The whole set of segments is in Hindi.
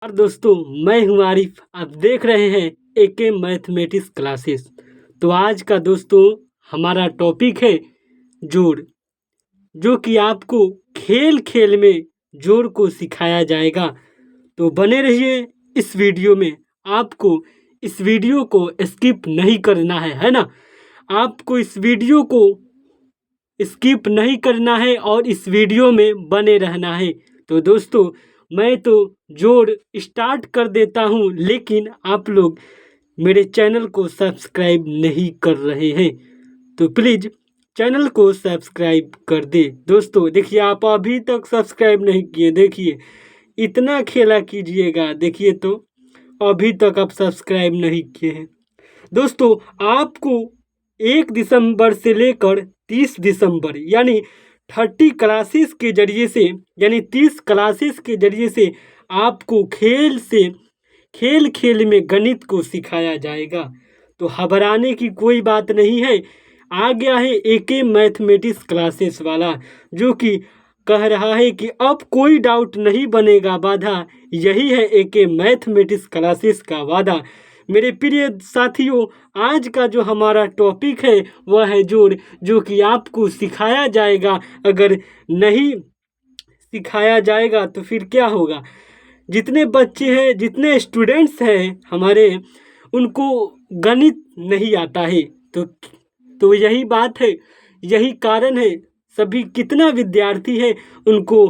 और दोस्तों, मैं हूं आरिफ। आप देख रहे हैं एके मैथमेटिक्स क्लासेस। तो आज का दोस्तों हमारा टॉपिक है जोड़, जो कि आपको खेल खेल में जोड़ को सिखाया जाएगा। तो बने रहिए इस वीडियो में। आपको इस वीडियो को स्किप नहीं करना है ना। आपको इस वीडियो को स्किप नहीं करना है और इस वीडियो में बने रहना है। तो दोस्तों, मैं तो जोड़ स्टार्ट कर देता हूँ, लेकिन आप लोग मेरे चैनल को सब्सक्राइब नहीं कर रहे हैं। तो प्लीज़ चैनल को सब्सक्राइब कर दे। दोस्तों देखिए, आप अभी तक सब्सक्राइब नहीं किए, देखिए इतना खेला कीजिएगा। देखिए तो अभी तक आप सब्सक्राइब नहीं किए हैं। दोस्तों, आपको 1 दिसंबर से लेकर 30 दिसंबर यानी 30 क्लासेस के जरिए से, यानी 30 क्लासेस के जरिए से आपको खेल खेल में गणित को सिखाया जाएगा। तो घबराने की कोई बात नहीं है। आ गया है एके मैथमेटिक्स क्लासेस वाला, जो कि कह रहा है कि अब कोई डाउट नहीं बनेगा बाधा। यही है एके मैथमेटिक्स क्लासेस का वादा। मेरे प्रिय साथियों, आज का जो हमारा टॉपिक है वह है जोड़, जो कि आपको सिखाया जाएगा। अगर नहीं सिखाया जाएगा तो फिर क्या होगा? जितने बच्चे हैं, जितने स्टूडेंट्स हैं हमारे, उनको गणित नहीं आता है। तो यही बात है, यही कारण है। सभी कितना विद्यार्थी है उनको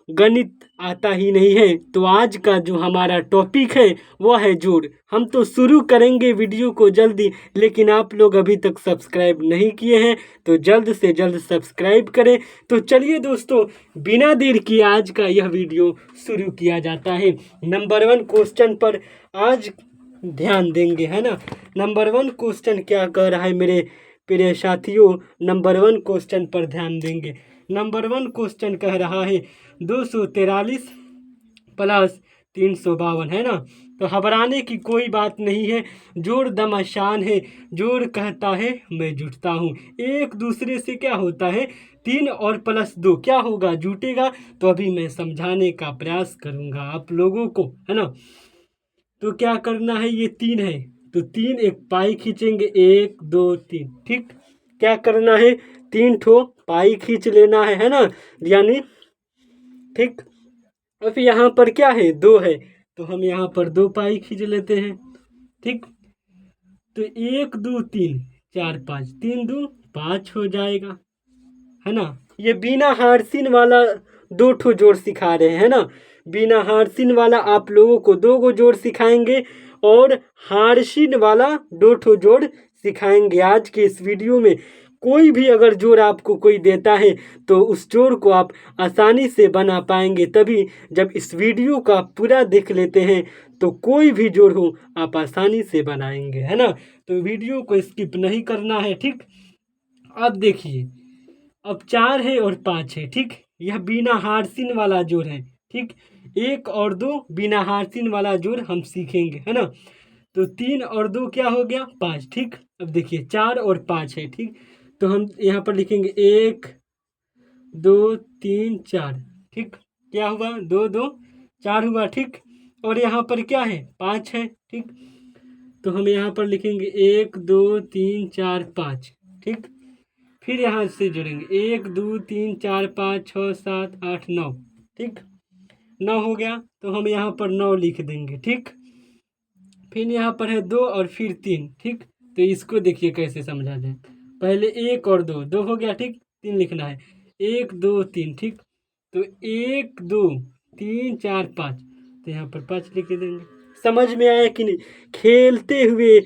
गणित आता ही नहीं है। तो आज का जो हमारा टॉपिक है वह है जोड़। हम तो शुरू करेंगे वीडियो को जल्दी, लेकिन आप लोग अभी तक सब्सक्राइब नहीं किए हैं तो जल्द से जल्द सब्सक्राइब करें। तो चलिए दोस्तों, बिना देर किए आज का यह वीडियो शुरू किया जाता है। नंबर 1 क्वेश्चन पर आज ध्यान देंगे, है ना। नंबर 1 क्वेश्चन क्या कह रहा है मेरे प्रिय साथियों? नंबर 1 क्वेश्चन पर ध्यान देंगे। नंबर 1 क्वेश्चन कह रहा है 243 प्लस 352, है ना। तो घबराने की कोई बात नहीं है। जोड़ दम आसान है। जोड़ कहता है मैं जुटता हूँ। एक दूसरे से क्या होता है? 3 और प्लस 2 क्या होगा? जुटेगा। तो अभी मैं समझाने का प्रयास करूँगा आप लोगों को, है ना। तो क्या करना है? ये 3 है तो 3 एक पाई खींचेंगे, 1 2 3, ठीक। क्या करना है? 3 ठो पाई खींच लेना है ना, यानी ठीक। अब यहाँ पर क्या है? 2 है तो हम यहाँ पर 2 पाई खींच लेते हैं, ठीक। तो 1 2 3 4 5, 3 2 5 हो जाएगा, है ना। ये बिना हार्सिन वाला 2 ठो जोड़ सिखा रहे हैं ना। बिना हार्सिन वाला आप लोगों को 2 गो जोड़ सिखाएंगे और हार्सिन वाला 2 ठो जोड़ सिखाएंगे आज के इस वीडियो में। कोई भी अगर जोड़ आपको कोई देता है तो उस जोड़ को आप आसानी से बना पाएंगे। तभी जब इस वीडियो का पूरा देख लेते हैं तो कोई भी जोड़ हो आप आसानी से बनाएंगे, है ना। तो वीडियो को स्किप नहीं करना है, ठीक। अब देखिए, अब 4 है और 5 है, ठीक। यह बिना हार्सिन वाला जोड़ है, ठीक। 1 और 2 बिना हार्सिन वाला जोड़ हम सीखेंगे, है ना। तो 3 और 2 क्या हो गया? 5, ठीक। अब देखिए 4 और 5 है, ठीक। तो हम यहाँ पर लिखेंगे 1 2 3 4, ठीक। क्या हुआ? 2 2 4 हुआ, ठीक। और यहाँ पर क्या है? 5 है, ठीक। तो हम यहाँ पर लिखेंगे 1 2 3 4 5, ठीक। फिर यहाँ से जोड़ेंगे 1 2 3 4 5 6 7 8 9, ठीक। 9 हो गया तो हम यहाँ पर 9 लिख देंगे, ठीक। फिर यहाँ पर है 2 और फिर 3, ठीक। तो इसको देखिए कैसे समझा जाए। पहले 1 और 2, 2 हो गया, ठीक। 3 लिखना है, 1 2 3, ठीक। तो 1 2 3 4 5, तो यहाँ पर 5 लिख देंगे। समझ में आया कि नहीं? खेलते हुए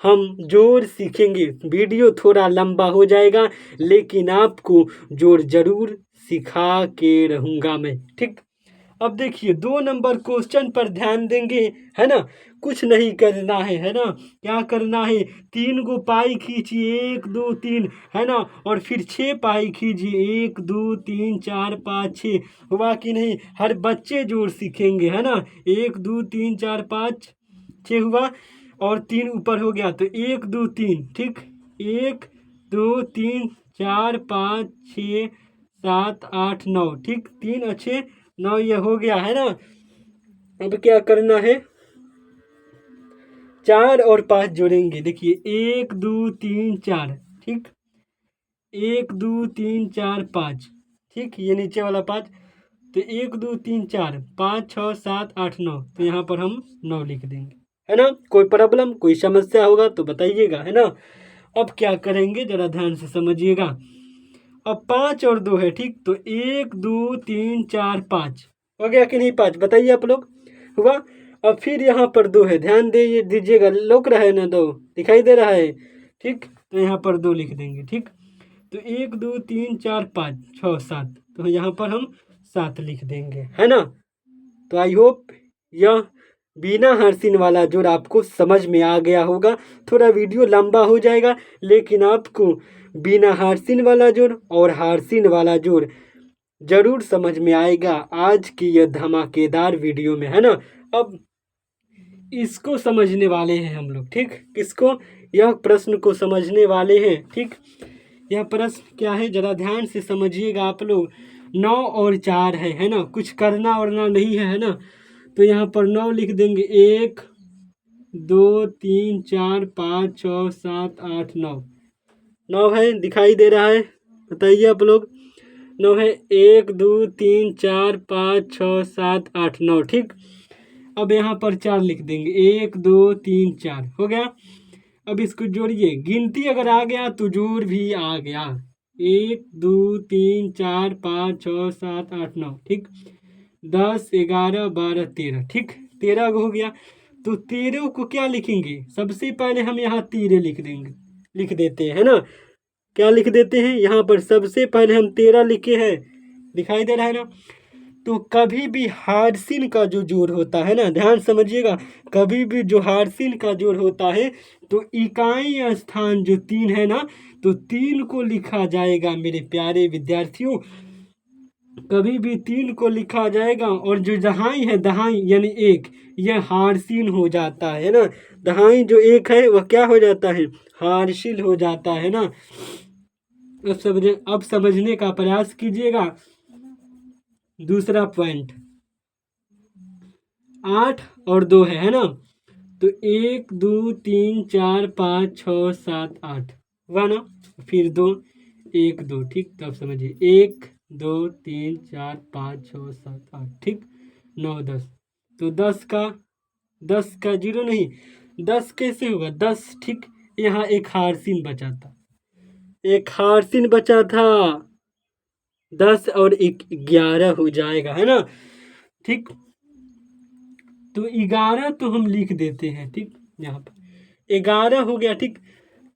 हम जोड़ सीखेंगे। वीडियो थोड़ा लंबा हो जाएगा, लेकिन आपको जोड़ जरूर सिखा के रहूँगा मैं, ठीक। अब देखिए 2 नंबर क्वेश्चन पर ध्यान देंगे, है ना। कुछ नहीं करना है ना। क्या करना है? 3 गो पाई खींचिए, 1 2 3, है ना। और फिर 6 पाई खींचिए, 1 2 3 4 5 6। हुआ कि नहीं? हर बच्चे जोड़ सीखेंगे, है ना। 1 2 3 4 5 6 हुआ और 3 ऊपर हो गया तो 1 2 3, ठीक। 1 2 3 4 5 6 7 8 9, ठीक। 3 अच्छे 9, ये हो गया, है ना। अब क्या करना है, 4 और 5 जोड़ेंगे। देखिए 1 2 3 4, ठीक, 1 2 3 4 5, ठीक, ये नीचे वाला 5, तो 1 2 3 4 5 6 7 8 9, तो यहाँ पर हम 9 लिख देंगे, है ना। कोई प्रॉब्लम, कोई समस्या होगा तो बताइएगा, है ना। अब क्या करेंगे जरा ध्यान से समझिएगा। अब 5 और 2 है, ठीक, तो 1 2 3 4 5 हो गया कि नहीं, 5 बताइए आप लोग, हुआ। अब फिर यहाँ पर 2 है, ध्यान दे दीजिएगा, लौक रहा है ना, 2 दिखाई दे रहा है, ठीक, तो यहाँ पर 2 लिख देंगे, ठीक। तो 1 2 3 4 5 6 7, तो यहाँ पर हम 7 लिख देंगे, है ना। तो आई होप यह बिना हर्षिन वाला जोड़ आपको समझ में आ गया होगा। थोड़ा वीडियो लंबा हो जाएगा, लेकिन आपको बिना हर्षिन वाला जोड़ और हर्षिन वाला जोड़ जरूर समझ में आएगा आज की यह धमाकेदार वीडियो में, है ना। अब इसको समझने वाले हैं हम लोग, ठीक, किसको, यह प्रश्न को समझने वाले हैं, ठीक। यह प्रश्न क्या है जरा ध्यान से समझिएगा आप लोग। 9 और 4 है ना, कुछ करना वरना नहीं है ना। तो यहाँ पर 9 लिख देंगे, 1 2 3 4 5 6 7 8 9, 9 है, दिखाई दे रहा है, बताइए आप लोग। 9 है, 1 2 3 4 5 6 7 8 9, ठीक। अब यहाँ पर 4 लिख देंगे, 1 2 3 4 हो गया। अब इसको जोड़िए, गिनती अगर आ गया तो जोड़ भी आ गया, 1 2 3 4 5 6 7 8 9, ठीक, 10 11 12 13, ठीक, 13 हो गया। तो 13 को क्या लिखेंगे, सबसे पहले हम यहाँ 13 लिख देंगे, लिख देते हैं, है ना। क्या लिख देते हैं, यहाँ पर सबसे पहले हम 13 लिखे हैं, दिखाई दे रहा है ना। तो कभी भी हार्सिन का जो जोड़ होता है ना, ध्यान समझिएगा, कभी भी जो हार्सिन का जोड़ होता है तो इकाई स्थान जो 3 है ना, तो 3 को लिखा जाएगा मेरे प्यारे विद्यार्थियों, कभी भी 3 को लिखा जाएगा। और जो दहाई है, दहाई यानी 1, यह हार्सिन हो जाता है ना, दहाई जो 1 है वह क्या हो जाता है, हार्सिल हो जाता है ना। अब समझने का प्रयास कीजिएगा। दूसरा पॉइंट, 8 और 2 है ना, तो 1 2 3 4 5 6 7 8 हुआ ना, फिर 2 1 2, ठीक, तो अब समझिए 1 2 3 4 5 6 7 8, ठीक, 9 10, तो 10 का जीरो नहीं, 10 कैसे होगा, 10, ठीक, यहाँ एक हार्सिन बचा था, एक हार्सिन बचा था, 10 और 11 हो जाएगा, है ना, ठीक। तो 11 तो हम लिख देते हैं, ठीक, यहाँ पर 11 हो गया, ठीक।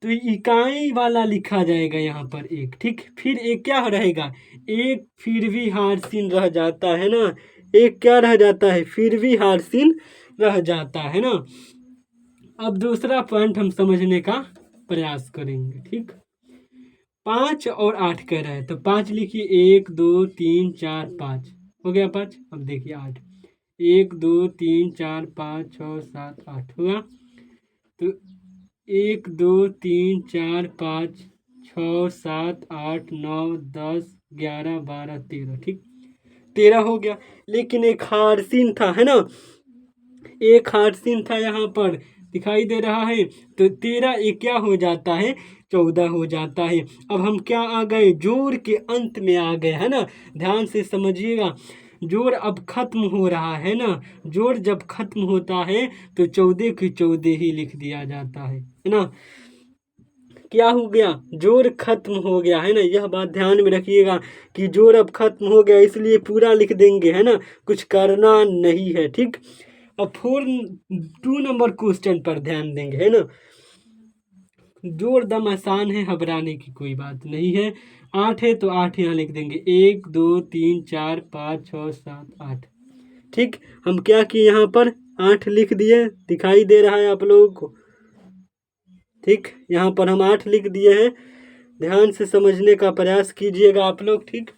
तो इकाई वाला लिखा जाएगा यहाँ पर 1, ठीक, फिर एक क्या रहेगा, एक फिर भी हार्सिन रह जाता है ना, एक क्या रह जाता है, फिर भी हार्सिन रह जाता है ना। अब दूसरा पॉइंट हम समझने का प्रयास करेंगे, ठीक। 5 और 8 कह रहा है, तो 5 लिखिए, 1 2 3 4 5 हो गया 5। अब देखिए 8, 1 2 3 4 5 6 7 8 हुआ। तो 1 2 3 4 5 6 7 8 9 10 11 12 13, ठीक, 13 हो गया। लेकिन एक हार्सिन था, है ना, एक हार्सिन था यहाँ पर, दिखाई दे रहा है। तो 13 एक क्या हो जाता है, 14 हो जाता है। अब हम क्या आ गए, जोड़ के अंत में आ गए, है ना। ध्यान से समझिएगा, जोड़ अब खत्म हो रहा है ना, जोड़ जब खत्म होता है तो 14 की 14 ही लिख दिया जाता है ना। क्या हो गया, जोड़ खत्म हो गया, है ना, यह बात ध्यान में रखिएगा कि जोड़ अब खत्म हो गया, इसलिए पूरा लिख देंगे, है ना, कुछ करना नहीं है, ठीक। अब 2 नंबर क्वेश्चन पर ध्यान देंगे, है ना। जोड़ दम आसान है, घबराने की कोई बात नहीं है। 8 है तो 8 यहाँ लिख देंगे, 1 2 3 4 5 6 7 8, ठीक। हम क्या किए, यहाँ पर 8 लिख दिए, दिखाई दे रहा है आप लोगों को, ठीक, यहाँ पर हम 8 लिख दिए हैं। ध्यान से समझने का प्रयास कीजिएगा आप लोग, ठीक।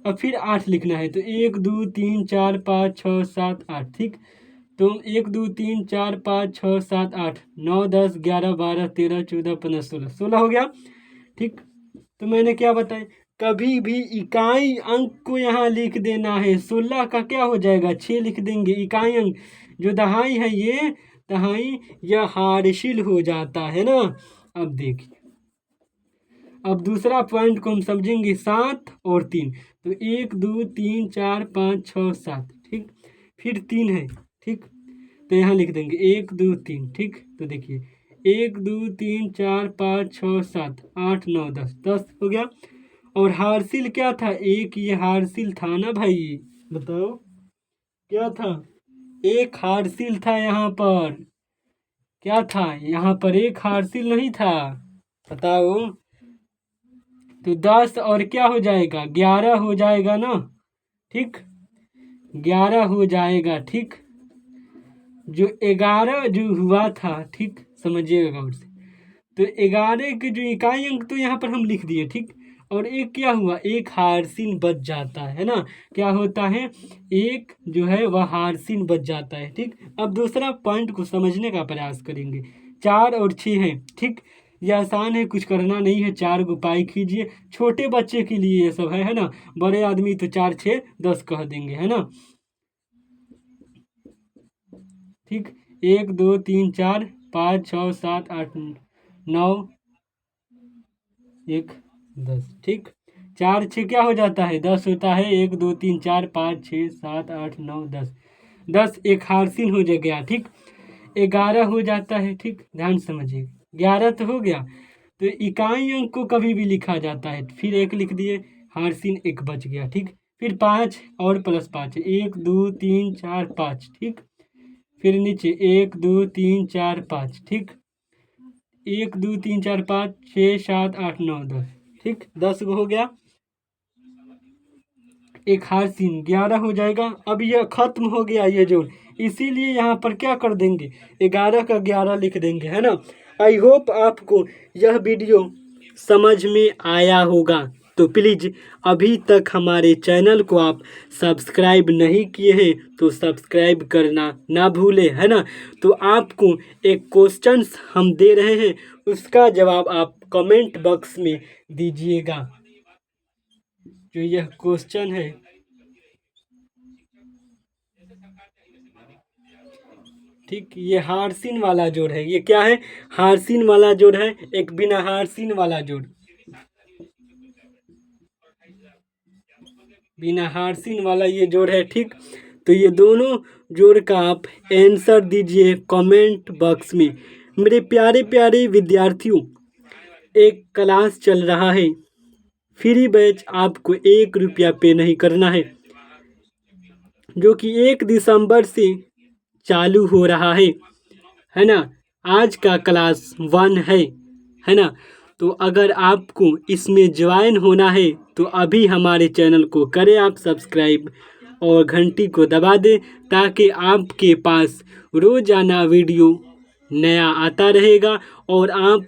अब फिर 8 लिखना है, तो 1 2 3 4 5 6 7 8, ठीक। तो 1 2 3 4 5 6 7 8 9 10 11 12 13 14 15 16 16 हो गया, ठीक। तो मैंने क्या बताया, कभी भी इकाई अंक को यहाँ लिख देना है। 16 का क्या हो जाएगा, 6 लिख देंगे। इकाई अंक जो दहाई है ये दहाई, यह हार्सिल हो जाता है ना। अब देखिए, अब दूसरा पॉइंट को हम समझेंगे 7 और 3। तो 1 2 3 4 5 6 7, ठीक। फिर 3 है, ठीक। तो यहाँ लिख देंगे 1 2 3, ठीक। तो देखिए 1 2 3 4 5 6 7 8 9 10, 10 हो गया। और हार्सिल क्या था, एक ये हार्सिल था ना भाई, बताओ क्या था, एक हार्सिल था यहाँ पर। क्या था यहाँ पर, एक हार्सिल नहीं था, बताओ। तो 10 और क्या हो जाएगा, 11 हो जाएगा ना, ठीक। 11 हो जाएगा, ठीक। जो 11 जो हुआ था, ठीक, समझिएगा गौर से। तो 11 के जो इकाई अंक तो यहाँ पर हम लिख दिए, ठीक। और एक क्या हुआ, एक हार्सिन बच जाता है ना। क्या होता है, एक जो है वह हार्सिन बच जाता है, ठीक। अब दूसरा पॉइंट को समझने का प्रयास करेंगे। 4 और 6 है, ठीक। ये आसान है, कुछ करना नहीं है। 4 को पाई कीजिए, छोटे बच्चे के लिए ये सब है ना। बड़े आदमी तो 4 6 10 कह देंगे, है ना, ठीक। 1 2 3 4 5 6 7 8 9 1 10, ठीक। 4 6 क्या हो जाता है, 10 होता है। 1 2 3 4 5 6 7 8 9 10, 10 एक हार्सिन हो गया, ठीक। 11 हो जाता है, ठीक। ध्यान समझिए, 11 तो हो गया। तो इकाई अंक को कभी भी लिखा जाता है, फिर एक लिख दिए, हार्सिन एक बच गया, ठीक। फिर 5 और प्लस 5, 1 2 3 4 5, ठीक। फिर नीचे 1 2 3 4 5, ठीक। 1 2 3 4 5 6 7 8 9 10, ठीक। 10 हो गया। एक हार्सिन 11 हो जाएगा। अब यह खत्म हो गया ये जोड़, इसीलिए यहाँ पर क्या कर देंगे, 11 का 11 लिख देंगे, है ना। आई होप आपको यह वीडियो समझ में आया होगा। तो प्लीज़ अभी तक हमारे चैनल को आप सब्सक्राइब नहीं किए हैं तो सब्सक्राइब करना ना भूलें, है ना। तो आपको एक क्वेश्चंस हम दे रहे हैं, उसका जवाब आप कमेंट बॉक्स में दीजिएगा। जो यह क्वेश्चन है, ठीक, ये हार्सिन वाला जोड़ है। ये क्या है, हार्सिन वाला जोड़ है, एक बिना हार्सिन वाला जोड़, बिना हार्सिन वाला ये जोड़ है, ठीक। तो ये दोनों जोड़ का आप आंसर दीजिए कमेंट बॉक्स में। मेरे प्यारे प्यारे विद्यार्थियों, एक क्लास चल रहा है, फ्री बैच, आपको 1 रुपया पे नहीं करना है, जो कि 1 दिसंबर से चालू हो रहा है ना। आज का क्लास 1 है ना। तो अगर आपको इसमें ज्वाइन होना है तो अभी हमारे चैनल को करें आप सब्सक्राइब और घंटी को दबा दें, ताकि आपके पास रोज़ाना वीडियो नया आता रहेगा और आप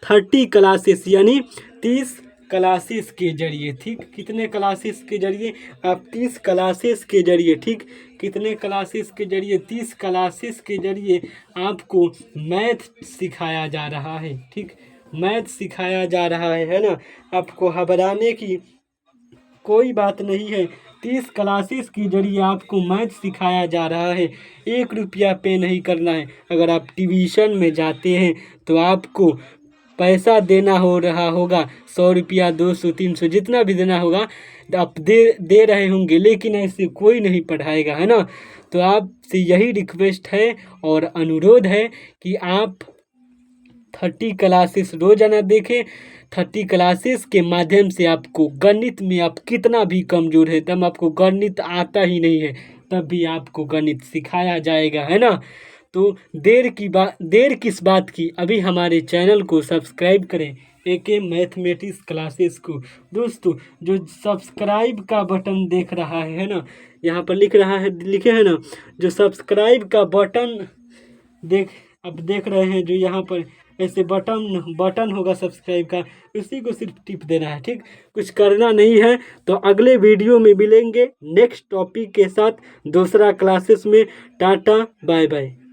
30 क्लासेस यानी 30 क्लासेस के जरिए, ठीक। कितने क्लासेस के जरिए, आप 30 क्लासेस के जरिए, ठीक। कितने क्लासेस के जरिए, 30 क्लासेस के जरिए आपको मैथ सिखाया जा रहा है, ठीक। मैथ सिखाया जा रहा है ना। आपको घबराने की कोई बात नहीं है। 30 क्लासेस के जरिए आपको मैथ सिखाया जा रहा है। 1 रुपया पे नहीं करना है। अगर आप ट्यूशन में जाते हैं तो आपको पैसा देना हो रहा होगा, 100 रुपया 200 300 जितना भी देना होगा आप दे रहे होंगे, लेकिन ऐसे कोई नहीं पढ़ाएगा, है ना। तो आपसे यही रिक्वेस्ट है और अनुरोध है कि आप 30 क्लासेस रोजाना देखें। 30 क्लासेस के माध्यम से आपको गणित में, आप कितना भी कमज़ोर है, तब आपको गणित आता ही नहीं है, तब भी आपको गणित सिखाया जाएगा, है ना। तो देर किस बात की, अभी हमारे चैनल को सब्सक्राइब करें, AK मैथमेटिक्स क्लासेस को। दोस्तों, जो सब्सक्राइब का बटन देख रहा है ना, यहाँ पर लिखे है ना, जो सब्सक्राइब का बटन अब देख रहे हैं, जो यहाँ पर ऐसे बटन होगा सब्सक्राइब का, उसी को सिर्फ टिप देना है, ठीक। कुछ करना नहीं है। तो अगले वीडियो में मिलेंगे नेक्स्ट टॉपिक के साथ, दूसरा क्लासेस में। टाटा बाय बाय।